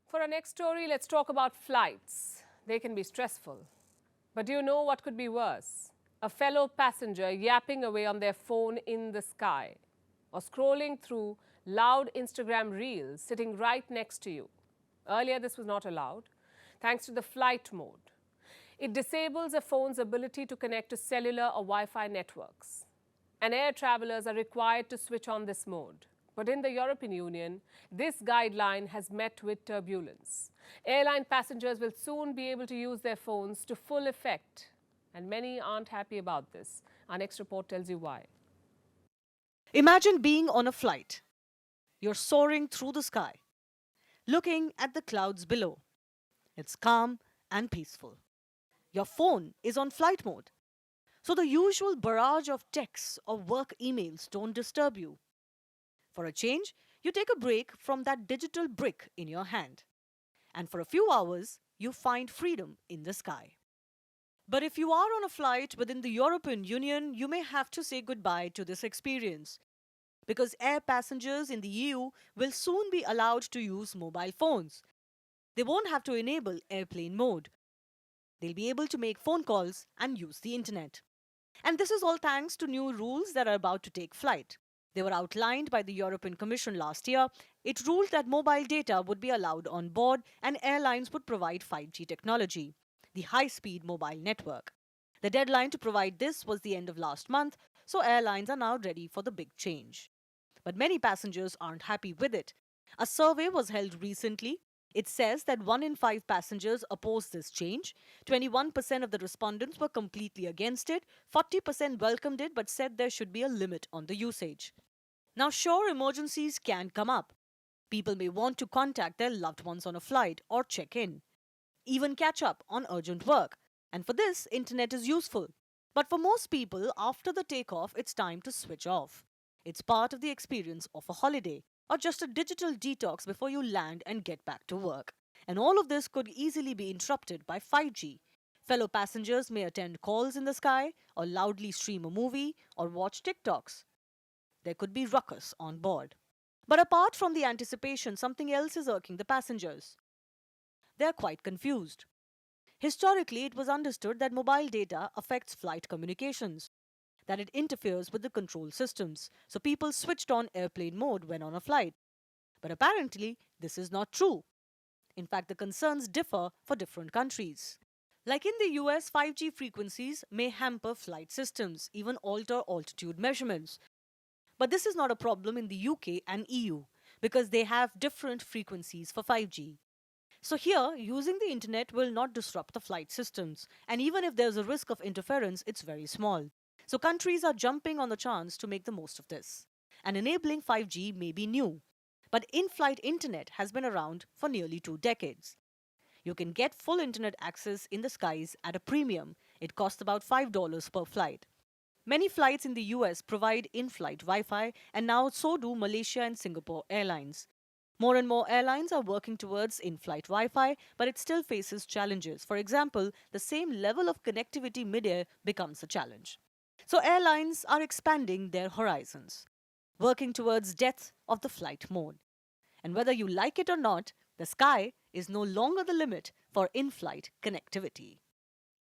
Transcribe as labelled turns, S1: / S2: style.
S1: For our next story, let's talk about flights. They can be stressful. But do you know what could be worse? A fellow passenger yapping away on their phone in the sky, or scrolling through loud Instagram reels sitting right next to you. Earlier, this was not allowed, thanks to the flight mode. It disables a phone's ability to connect to cellular or Wi Fi networks. And air travelers are required to switch on this mode. But in the European Union, this guideline has met with turbulence. Airline passengers will soon be able to use their phones to full effect. And many aren't happy about this. Our next report tells you why.
S2: Imagine being on a flight. You're soaring through the sky, looking at the clouds below. It's calm and peaceful. Your phone is on flight mode, so the usual barrage of texts or work emails don't disturb you. For a change, you take a break from that digital brick in your hand. And for a few hours, you find freedom in the sky. But if you are on a flight within the European Union, you may have to say goodbye to this experience. Because air passengers in the EU will soon be allowed to use mobile phones. They won't have to enable airplane mode. They'll be able to make phone calls and use the internet. And this is all thanks to new rules that are about to take flight. They were outlined by the European Commission last year. It ruled that mobile data would be allowed on board and airlines would provide 5G technology, the high-speed mobile network. The deadline to provide this was the end of last month, so airlines are now ready for the big change. But many passengers aren't happy with it. A survey was held recently. It says that 1 in 5 passengers oppose this change. 21% of the respondents were completely against it. 40% welcomed it but said there should be a limit on the usage. Now, sure, emergencies can come up. People may want to contact their loved ones on a flight or check in, even catch up on urgent work. And for this, internet is useful. But for most people, after the takeoff, it's time to switch off. It's part of the experience of a holiday or just a digital detox before you land and get back to work. And all of this could easily be interrupted by 5G. Fellow passengers may attend calls in the sky or loudly stream a movie or watch TikToks. There could be ruckus on board. But apart from the anticipation, something else is irking the passengers. They are quite confused. Historically, it was understood that mobile data affects flight communications, that it interferes with the control systems, so people switched on airplane mode when on a flight. But apparently, this is not true. In fact, the concerns differ for different countries. Like in the US, 5G frequencies may hamper flight systems, even alter altitude measurements. But this is not a problem in the UK and EU because they have different frequencies for 5G. So here, using the internet will not disrupt the flight systems, and even if there's a risk of interference, it's very small. So countries are jumping on the chance to make the most of this. And enabling 5G may be new, but in-flight internet has been around for nearly 2 decades. You can get full internet access in the skies at a premium. It costs about $5 per flight. Many flights in the US provide in-flight Wi-Fi, and now so do Malaysia and Singapore Airlines. More and more airlines are working towards in-flight Wi-Fi, but it still faces challenges. For example, the same level of connectivity mid-air becomes a challenge. So airlines are expanding their horizons, working towards death of the flight mode. And whether you like it or not, the sky is no longer the limit for in-flight connectivity.